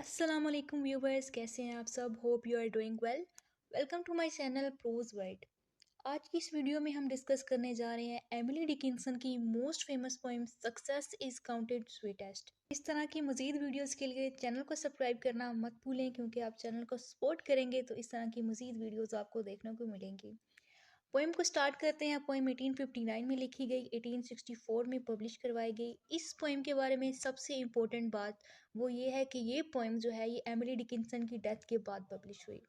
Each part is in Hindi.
अस्सलाम वालेकुम व्यूवर्स, कैसे हैं आप सब। Hope you are doing well. Welcome to my channel prose world. आज की इस वीडियो में हम डिस्कस करने जा रहे हैं एमिली डिकिंसन की most famous poem success is counted sweetest. इस तरह की मज़ीद वीडियोस के लिए चैनल को सब्सक्राइब करना मत भूलें, क्योंकि आप चैनल को सपोर्ट करेंगे तो इस तरह की मज़ीद वीडियोस आपको देखने को मिलेंगी। पोएम को स्टार्ट करते हैं। पोएम 1859 में लिखी गई, 1864 में पब्लिश करवाई गई। इस पोएम के बारे में सबसे इम्पोर्टेंट बात वो ये है कि ये पोएम जो है ये एमिली डिकिंसन की डेथ के बाद पब्लिश हुई।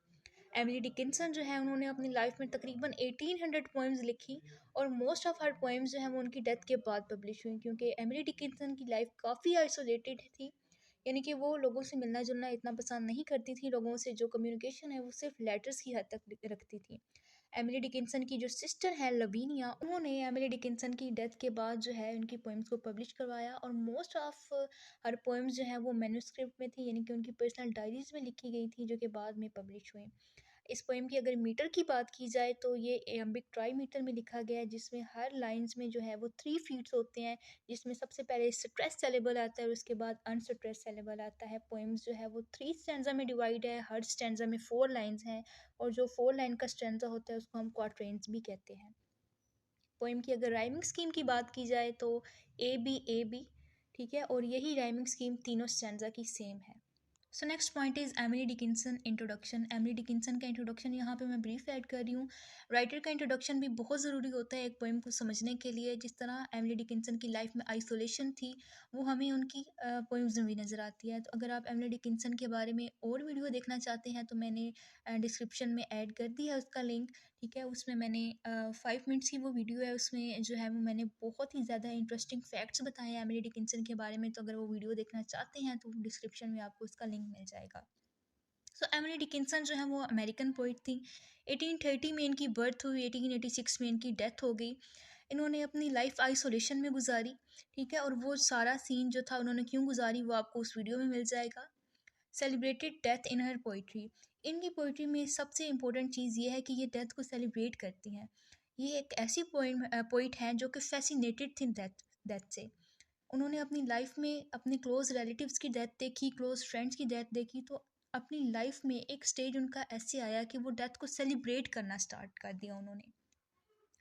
एमिली डिकिंसन जो है उन्होंने अपनी लाइफ में तकरीबन 1800 पोएम्स लिखी, और मोस्ट ऑफ हर पोएम्स जो है वो उनकी डेथ के बाद पब्लिश हुई, क्योंकि एमिली डिकिंसन की लाइफ काफ़ी आइसोलेटेड थी। यानी कि वो लोगों से मिलना जुलना इतना पसंद नहीं करती थी। लोगों से जो कम्युनिकेशन है वो सिर्फ लेटर्स की हद तक रखती थी। एमिली डिकिंसन की जो सिस्टर है लवीनिया, उन्होंने एमिली डिकिंसन की डेथ के बाद जो है उनकी पोएम्स को पब्लिश करवाया, और मोस्ट ऑफ हर पोएम्स जो है वो मैन्युस्क्रिप्ट में थी, यानी कि उनकी पर्सनल डायरीज में लिखी गई थी, जो कि बाद में पब्लिश हुई। इस पोएम की अगर मीटर की बात की जाए तो ये एम्बिक ट्राई मीटर में लिखा गया है, जिसमें हर लाइंस में जो है वो 3 फीट्स होते हैं, जिसमें सबसे पहले स्ट्रेस सेलेबल आता है और उसके बाद अनस्ट्रेस सेलेबल आता है। पोएम्स जो है वो 3 स्टैंजा में डिवाइड है, हर स्टैंजा में 4 लाइन्स हैं, और जो 4 लाइन का स्टैंजा होता है उसको हम क्वाट्रेंस भी कहते हैं। पोएम की अगर राइमिंग स्कीम की बात की जाए तो ए बी, ठीक है, और यही राइमिंग स्कीम तीनों स्टैंजा की सेम है। So next point is Emily Dickinson introduction. Emily Dickinson का इंट्रोडक्शन यहाँ पे मैं ब्रीफ ऐड कर रही हूँ। राइटर का इंट्रोडक्शन भी बहुत ज़रूरी होता है एक पोएम को समझने के लिए। जिस तरह एमिली डिकिंसन की लाइफ में आइसोलेशन थी, वो हमें उनकी पोएम्स में भी नज़र आती है। तो अगर आप एमिली डिकिंसन के बारे में और वीडियो देखना चाहते हैं तो मैंने डिस्क्रिप्शन में ऐड कर दी है उसका लिंक, ठीक है। उसमें मैंने 5 मिनट्स की वो वीडियो है, उसमें जो है वो मैंने बहुत ही ज़्यादा इंटरेस्टिंग फैक्ट्स बताए हैं एमिली डिकिंसन के बारे में। तो अगर वो वीडियो देखना चाहते हैं तो डिस्क्रिप्शन में आपको उसका लिंक मिल जाएगा। सो एमिली डिकिंसन जो है वो अमेरिकन पोइट थी। 1830 में इनकी बर्थ हुई, 1886 में इनकी डेथ हो गई। इन्होंने अपनी लाइफ आइसोलेशन में गुजारी, ठीक है, और वो सारा सीन जो था उन्होंने क्यों गुजारी वो आपको उस वीडियो में मिल जाएगा। Celebrated death in her poetry. इनकी पोइट्री में सबसे इम्पोर्टेंट चीज़ ये है कि ये डेथ को सेलिब्रेट करती हैं। ये एक ऐसी पोइट हैं जो कि फैसिनेटेड थी डेथ से। उन्होंने अपनी लाइफ में अपने क्लोज रिलेटिव्स की डेथ देखी, क्लोज फ्रेंड्स की डेथ देखी, तो अपनी लाइफ में एक स्टेज उनका ऐसे आया कि वो डेथ को सेलिब्रेट करना स्टार्ट कर दिया उन्होंने।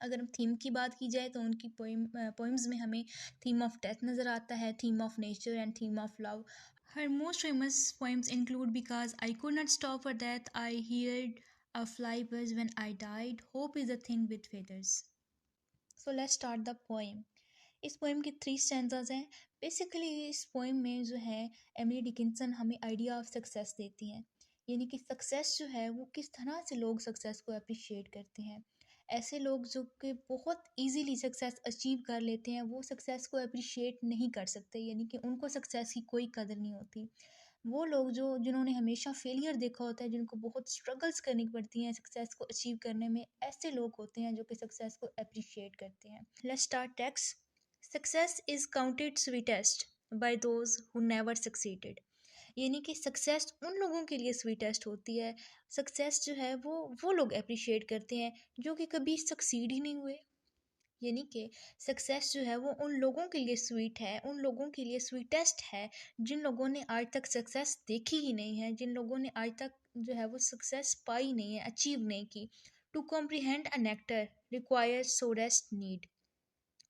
अगर हम थीम की बात की जाए तो उनकी पोइम्स में हमें थीम ऑफ डेथ नज़र आता है, theme of nature and theme of love. Her most famous poems include Because I Could Not Stop for Death, I Heard a Fly Buzz When I Died, Hope is a Thing with Feathers. So let's start the poem. इस पोएम के 3 स्टैंजाज हैं। बेसिकली इस पोएम में जो है एमिली डिकिंसन हमें आइडिया ऑफ सक्सेस देती हैं, यानी कि सक्सेस जो है वो किस तरह से लोग सक्सेस को अप्रिशिएट करते हैं। ऐसे लोग जो कि बहुत इजीली सक्सेस अचीव कर लेते हैं वो सक्सेस को अप्रिशिएट नहीं कर सकते, यानी कि उनको सक्सेस की कोई कदर नहीं होती। वो लोग जो जिन्होंने हमेशा फेलियर देखा होता है, जिनको बहुत स्ट्रगल्स करनी पड़ती हैं सक्सेस को अचीव करने में, ऐसे लोग होते हैं जो कि सक्सेस को अप्रिशिएट करते हैं। Let's start text. Success is counted sweetest by those who never succeeded. यानी कि सक्सेस उन लोगों के लिए स्वीटेस्ट होती है। सक्सेस जो है वो लोग अप्रिशिएट करते हैं जो कि कभी सक्सीड ही नहीं हुए। यानी कि सक्सेस जो है वो उन लोगों के लिए स्वीट है, उन लोगों के लिए स्वीटेस्ट है जिन लोगों ने आज तक सक्सेस देखी ही नहीं है, जिन लोगों ने आज तक जो है वो सक्सेस पाई नहीं है, अचीव नहीं की। To comprehend a nectar requires sorest need.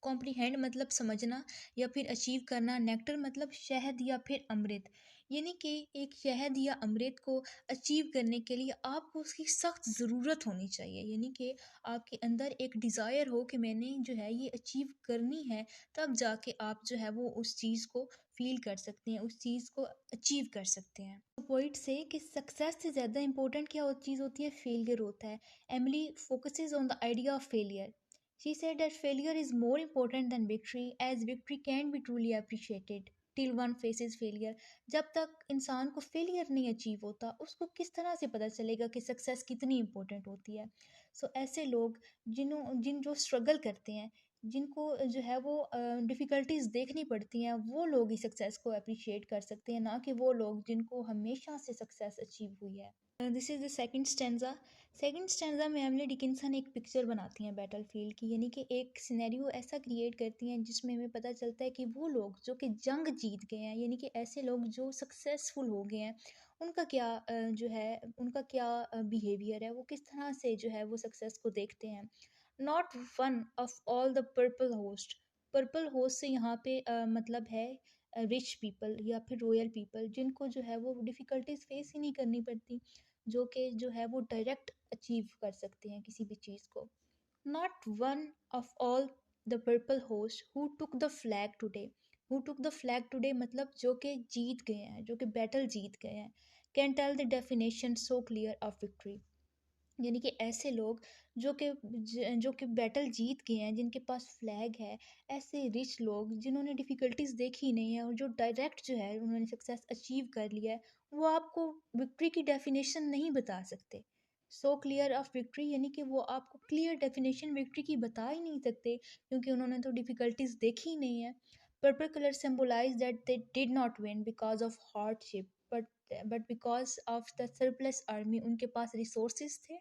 Comprehend मतलब समझना या फिर अचीव करना, नेक्टर मतलब शहद या फिर अमृत। यानी कि एक शहद या अमृत को अचीव करने के लिए आपको उसकी सख्त ज़रूरत होनी चाहिए, यानी कि आपके अंदर एक डिज़ायर हो कि मैंने जो है ये अचीव करनी है, तब जाके आप जो है वो उस चीज़ को फील कर सकते हैं, उस चीज़ को अचीव कर सकते हैं। पॉइंट से कि सक्सेस से ज़्यादा इंपॉर्टेंट क्या चीज़ होती है, फेलियर होता है। Emily focuses on the idea of failure. She said that failure is more important than victory, as victory can be truly appreciated till one faces failure. जब तक इंसान को फेलियर नहीं अचीव होता उसको किस तरह से पता चलेगा कि सक्सेस कितनी इम्पोर्टेंट होती है। सो ऐसे लोग जिन जो स्ट्रगल करते हैं, जिनको जो है वो डिफ़िकल्टीज़ देखनी पड़ती हैं, वो लोग ही सक्सेस को एप्रिशिएट कर सकते हैं, ना कि वो लोग जिनको हमेशा से सक्सेस अचीव हुई है। This is the second stanza. Second stanza में एमिली डिकिंसन एक पिक्चर बनाती हैं बैटलफील्ड की, यानी कि एक सिनेरियो ऐसा क्रिएट करती हैं जिसमें हमें पता चलता है कि वो लोग जो कि जंग जीत गए हैं, यानी कि ऐसे लोग जो सक्सेसफुल हो गए हैं, उनका क्या जो है उनका क्या बिहेवियर है, वो किस तरह से जो है वो सक्सेस को देखते हैं। Not one of all the purple host. Purple host से यहाँ पे मतलब है रिच पीपल या फिर रॉयल पीपल, जिनको जो है वो डिफ़िकल्टीज फेस ही नहीं करनी पड़ती, जो कि जो है वो डायरेक्ट अचीव कर सकते हैं किसी भी चीज़ को। Not one of all the purple host who took the flag today. Who took the flag today मतलब जो कि जीत गए हैं, जो कि बैटल जीत गए हैं। Can tell the definition so clear of victory. यानी कि ऐसे लोग जो कि बैटल जीत गए हैं, जिनके पास फ्लैग है, ऐसे रिच लोग जिन्होंने डिफ़िकल्टीज़ देखी नहीं है और जो डायरेक्ट जो है उन्होंने सक्सेस अचीव कर लिया है, वो आपको विक्ट्री की डेफिनेशन नहीं बता सकते। सो क्लियर ऑफ विक्ट्री यानी कि वो आपको क्लियर डेफिनेशन विक्ट्री की बता ही नहीं सकते, क्योंकि उन्होंने तो डिफ़िकल्टीज़ देखी ही नहीं है। Purple colour symbolise that they did not win because of hardship, but because of the surplus army. उनके पास रिसोर्सेज थे,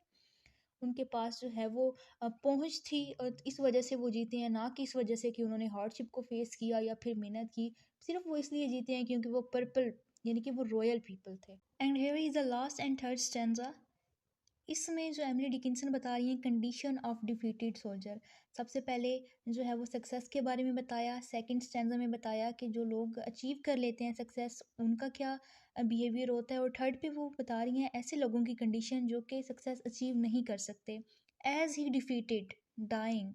उनके पास जो है वो पहुँच थी, और इस वजह से वो जीते हैं, ना कि इस वजह से कि उन्होंने हार्डशिप को फेस किया या फिर मेहनत की। सिर्फ वो इसलिए जीते हैं क्योंकि वो पर्पल यानी कि वो रॉयल पीपल थे। And here is the last and third stanza. इसमें जो एमिली डिकिंसन बता रही हैं कंडीशन ऑफ डिफीटेड सोल्जर। सबसे पहले जो है वो सक्सेस के बारे में बताया, सेकंड स्टैंजा में बताया कि जो लोग अचीव कर लेते हैं सक्सेस उनका क्या बिहेवियर होता है, और थर्ड पे वो बता रही हैं ऐसे लोगों की कंडीशन जो कि सक्सेस अचीव नहीं कर सकते। एज ही डिफीटेड डाइंग,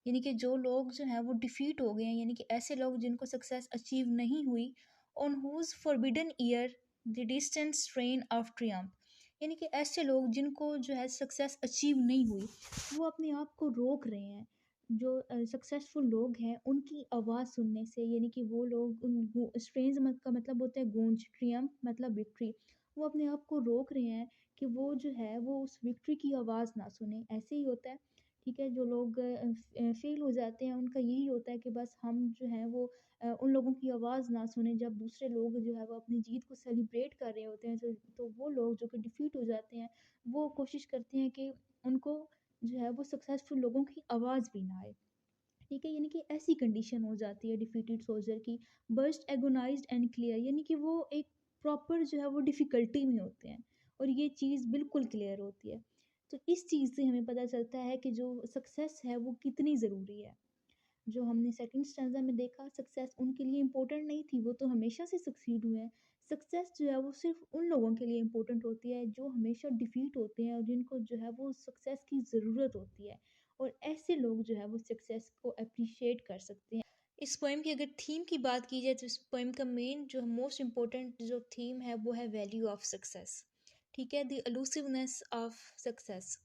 यानी कि जो लोग जो हैं वो डिफीट हो गए हैं, यानी कि ऐसे लोग जिनको सक्सेस अचीव नहीं हुई। On whose forbidden ear the distance train of triumph, यानी कि ऐसे लोग जिनको जो है सक्सेस अचीव नहीं हुई, वो अपने आप को रोक रहे हैं। जो सक्सेसफुल लोग हैं उनकी आवाज़ सुनने से, यानी कि वो लोग उन स्ट्रेंज का मतलब होता है गूंज, ट्रियम्फ मतलब विक्ट्री। वो अपने आप को रोक रहे हैं कि वो जो है वो उस विक्ट्री की आवाज़ ना सुने। ऐसे ही होता है, ठीक है। जो लोग फेल हो जाते हैं उनका यही होता है कि बस हम जो है वो उन लोगों की आवाज़ ना सुने। जब दूसरे लोग जो है वो अपनी जीत को सेलिब्रेट कर रहे होते हैं, तो वो लोग जो कि डिफीट हो जाते हैं, वो कोशिश करते हैं कि उनको जो है वो सक्सेसफुल लोगों की आवाज़ भी ना आए। ठीक है, यानी कि ऐसी कंडीशन हो जाती है डिफीटेड सोल्जर की। बर्स्ट एगोनाइज्ड एंड क्लियर, यानी कि वो एक प्रॉपर जो है वो डिफ़िकल्टी में होते हैं और ये चीज़ बिल्कुल क्लियर होती है। तो इस चीज़ से हमें पता चलता है कि जो सक्सेस है वो कितनी ज़रूरी है। जो हमने सेकंड स्टैंजा में देखा, सक्सेस उनके लिए इम्पोर्टेंट नहीं थी, वो तो हमेशा से सक्सीड हुए हैं। सक्सेस जो है वो सिर्फ उन लोगों के लिए इम्पोर्टेंट होती है जो हमेशा डिफीट होते हैं और जिनको जो है वो सक्सेस की ज़रूरत होती है, और ऐसे लोग जो है वो सक्सेस को अप्रिशिएट कर सकते हैं। इस पोएम की अगर थीम की बात की जाए तो इस पोएम का मेन जो मोस्ट इम्पोर्टेंट जो थीम है वो है वैल्यू ऑफ सक्सेस। ठीक है, द एलूसिवनेस ऑफ सक्सेस,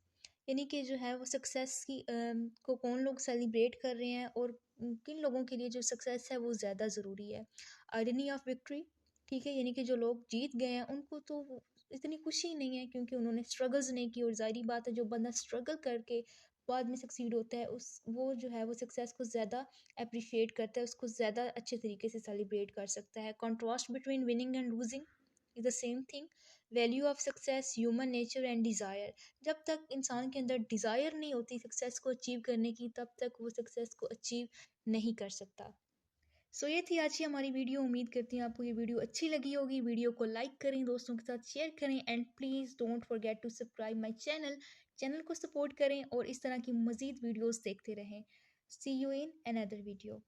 यानी कि जो है वो सक्सेस की को कौन लोग सेलिब्रेट कर रहे हैं और किन लोगों के लिए जो सक्सेस है वो ज़्यादा ज़रूरी है। आयरनी ऑफ विक्ट्री, ठीक है, यानी कि जो लोग जीत गए हैं उनको तो इतनी खुशी नहीं है क्योंकि उन्होंने स्ट्रगल्स नहीं की, और ज़ाहिर बात है जो बंदा स्ट्रगल करके बाद में सक्सीड होता है उस वो जो है वो सक्सेस को ज़्यादा अप्रिशिएट करता है, उसको ज़्यादा अच्छे तरीके से सेलिब्रेट कर सकता है। Contrast between winning and losing is the same thing. Value of success, human nature and desire. जब तक इंसान के अंदर डिज़ायर नहीं होती सक्सेस को अचीव करने की, तब तक वो सक्सेस को अचीव नहीं कर सकता। सो ये थी आज की हमारी वीडियो। उम्मीद करती हूँ आपको ये वीडियो अच्छी लगी होगी। वीडियो को लाइक करें, दोस्तों के साथ शेयर करें, and please don't forget to subscribe my channel. Channel को सपोर्ट करें और इस तरह की मज़ीद वीडियोज़ देखते रहें। See you in another video.